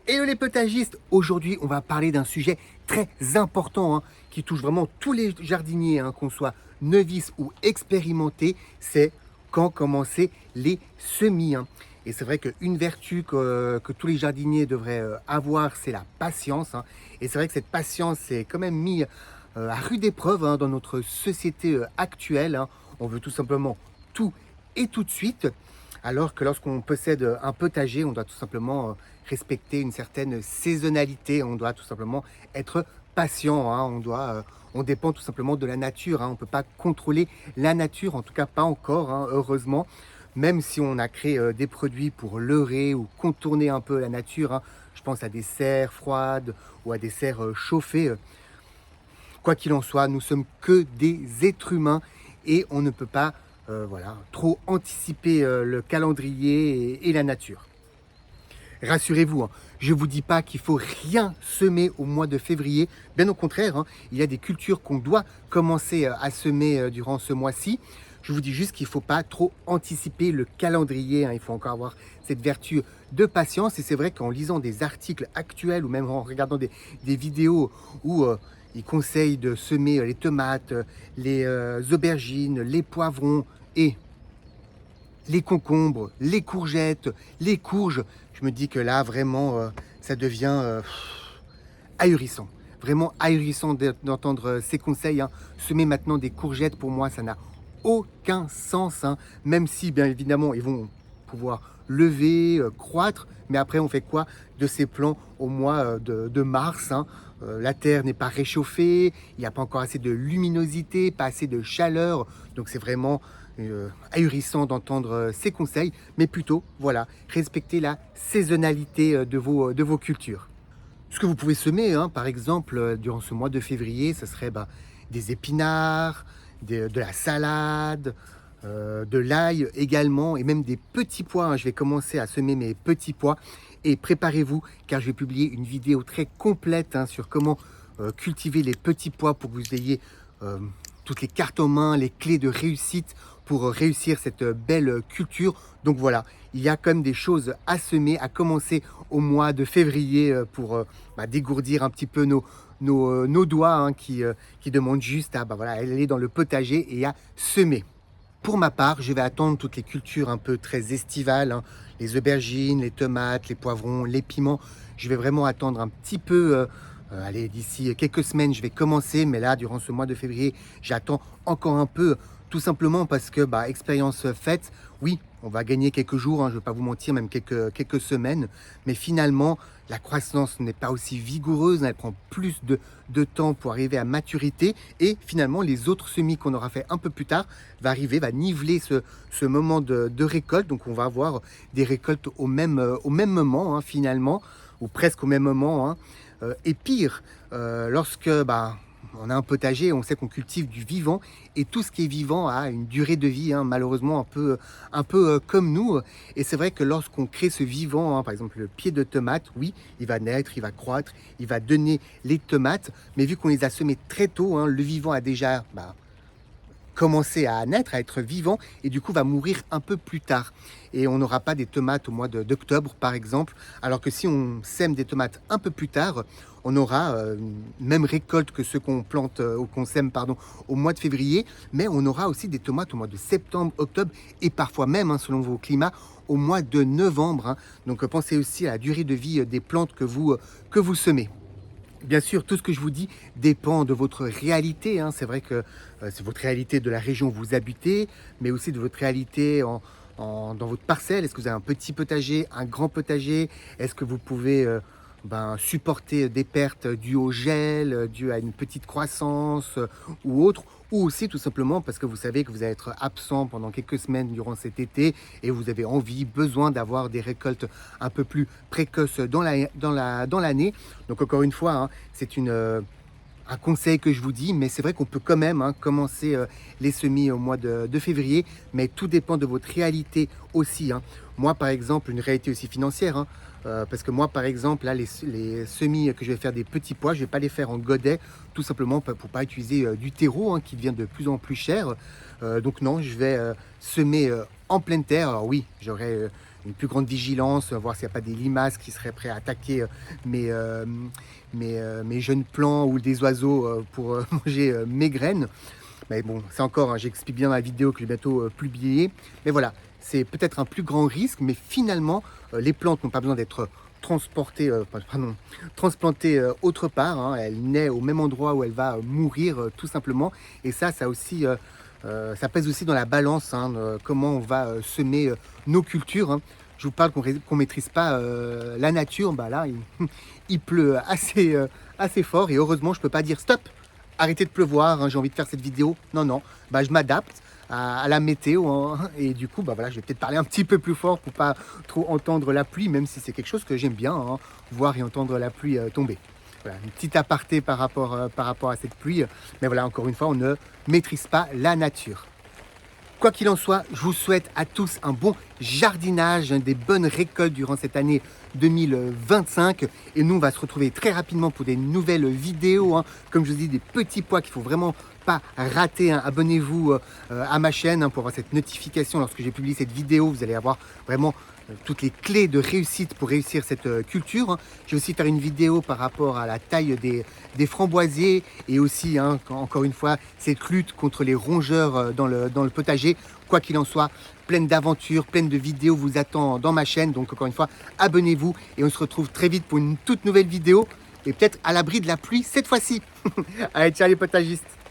Et les potagistes, aujourd'hui on va parler d'un sujet très important qui touche vraiment tous les jardiniers, qu'on soit novice ou expérimenté, c'est quand commencer les semis. Et c'est vrai qu'une vertu que tous les jardiniers devraient avoir, c'est la patience. Et c'est vrai que cette patience est quand même mise à rude épreuve dans notre société actuelle. On veut tout simplement tout et tout de suite. Alors que lorsqu'on possède un potager, on doit tout simplement respecter une certaine saisonnalité. On doit tout simplement être patient. On dépend tout simplement de la nature. On ne peut pas contrôler la nature, en tout cas pas encore, heureusement. Même si on a créé des produits pour leurrer ou contourner un peu la nature. Je pense à des serres froides ou à des serres chauffées. Quoi qu'il en soit, nous sommes que des êtres humains et on ne peut pas trop anticiper le calendrier et la nature. Rassurez-vous, je ne vous dis pas qu'il faut rien semer au mois de février. Bien au contraire, il y a des cultures qu'on doit commencer à semer durant ce mois-ci. Je vous dis juste qu'il ne faut pas trop anticiper le calendrier. Il faut encore avoir cette vertu de patience. Et c'est vrai qu'en lisant des articles actuels ou même en regardant des vidéos où ils conseillent de semer les tomates, les aubergines, les poivrons et les concombres, les courgettes, les courges, je me dis que là, vraiment, ça devient ahurissant. Vraiment ahurissant d'entendre ces conseils. Semer maintenant des courgettes, pour moi, ça n'a aucun sens. Même si, bien évidemment, ils vont pouvoir lever, croître. Mais après, on fait quoi de ces plants au mois de mars? La terre n'est pas réchauffée, il n'y a pas encore assez de luminosité, pas assez de chaleur. Donc c'est vraiment ahurissant d'entendre ces conseils. Mais plutôt, voilà, respecter la saisonnalité de vos cultures. Ce que vous pouvez semer, par exemple, durant ce mois de février, ce serait des épinards, de la salade, de l'ail également, et même des petits pois. Je vais commencer à semer mes petits pois. Et préparez-vous, car je vais publier une vidéo très complète sur comment cultiver les petits pois pour que vous ayez toutes les cartes en main, les clés de réussite pour réussir cette belle culture. Donc voilà, il y a quand même des choses à semer, à commencer au mois de février pour dégourdir un petit peu nos doigts qui demandent juste à aller dans le potager et à semer. Pour ma part, je vais attendre toutes les cultures un peu très estivales, les aubergines, les tomates, les poivrons, les piments. Je vais vraiment attendre un petit peu. Allez, d'ici quelques semaines, je vais commencer. Mais là, durant ce mois de février, j'attends encore un peu. Tout simplement parce que, expérience faite, oui, on va gagner quelques jours, je ne vais pas vous mentir, même quelques semaines. Mais finalement, la croissance n'est pas aussi vigoureuse, elle prend plus de temps pour arriver à maturité. Et finalement, les autres semis qu'on aura fait un peu plus tard va niveler ce moment de récolte. Donc, on va avoir des récoltes au même moment, finalement, ou presque au même moment. Et pire, lorsque on a un potager, on sait qu'on cultive du vivant et tout ce qui est vivant a une durée de vie, malheureusement un peu comme nous. Et c'est vrai que lorsqu'on crée ce vivant, par exemple le pied de tomate, oui, il va naître, il va croître, il va donner les tomates. Mais vu qu'on les a semés très tôt, le vivant a déjà commencer à naître, à être vivant, et du coup va mourir un peu plus tard. Et on n'aura pas des tomates au mois d'octobre, par exemple, alors que si on sème des tomates un peu plus tard, on aura même récolte que ceux qu'on plante, ou qu'on sème, pardon, au mois de février, mais on aura aussi des tomates au mois de septembre, octobre, et parfois même, selon vos climats, au mois de novembre. Donc pensez aussi à la durée de vie des plantes que vous semez. Bien sûr, tout ce que je vous dis dépend de votre réalité. C'est vrai que c'est votre réalité de la région où vous habitez, mais aussi de votre réalité dans votre parcelle. Est-ce que vous avez un petit potager, un grand potager? Est-ce que vous pouvez supporter des pertes dues au gel, dues à une petite croissance ou autre? Ou aussi tout simplement parce que vous savez que vous allez être absent pendant quelques semaines durant cet été et vous avez besoin d'avoir des récoltes un peu plus précoces dans l'année. Donc encore une fois, c'est un conseil que je vous dis, mais c'est vrai qu'on peut quand même commencer les semis au mois de février, mais tout dépend de votre réalité aussi. Moi, par exemple, une réalité aussi financière, parce que moi, par exemple, là, les semis que je vais faire des petits pois, je ne vais pas les faire en godet, tout simplement pour ne pas utiliser du terreau qui devient de plus en plus cher. Donc non, je vais semer en pleine terre. Alors oui, j'aurai une plus grande vigilance, voir s'il n'y a pas des limaces qui seraient prêts à attaquer mes, mes jeunes plants ou des oiseaux pour manger mes graines. Mais bon, c'est encore, hein, j'explique bien dans la vidéo que je vais bientôt publier. Mais voilà, c'est peut-être un plus grand risque, mais finalement, les plantes n'ont pas besoin d'être transportées, transplantées autre part. Hein. Elle naît au même endroit où elle va mourir, tout simplement. Et ça aussi, ça pèse aussi dans la balance, hein, comment on va semer nos cultures. Hein. Je vous parle qu'on maîtrise pas la nature, bah là, il pleut assez fort et heureusement, je peux pas dire stop, arrêtez de pleuvoir, hein, j'ai envie de faire cette vidéo. Non, non, bah, je m'adapte à la météo hein, et du coup, bah, voilà, je vais peut-être parler un petit peu plus fort pour pas trop entendre la pluie, même si c'est quelque chose que j'aime bien, hein, voir et entendre la pluie tomber. Voilà, une petite aparté par rapport à cette pluie, mais voilà, encore une fois, on ne maîtrise pas la nature. Quoi qu'il en soit, je vous souhaite à tous un bon jardinage, des bonnes récoltes durant cette année 2025. Et nous, on va se retrouver très rapidement pour des nouvelles vidéos. Hein. Comme je vous dis, des petits pois qu'il ne faut vraiment pas rater. Hein. Abonnez-vous à ma chaîne hein, pour avoir cette notification lorsque j'ai publié cette vidéo. Vous allez avoir vraiment toutes les clés de réussite pour réussir cette culture. Hein. Je vais aussi faire une vidéo par rapport à la taille des framboisiers et aussi, hein, encore une fois, cette lutte contre les rongeurs dans le potager. Quoi qu'il en soit, pleine d'aventures, pleine de vidéos vous attend dans ma chaîne. Donc encore une fois, abonnez-vous et on se retrouve très vite pour une toute nouvelle vidéo et peut-être à l'abri de la pluie cette fois-ci. Allez, ciao les potagistes!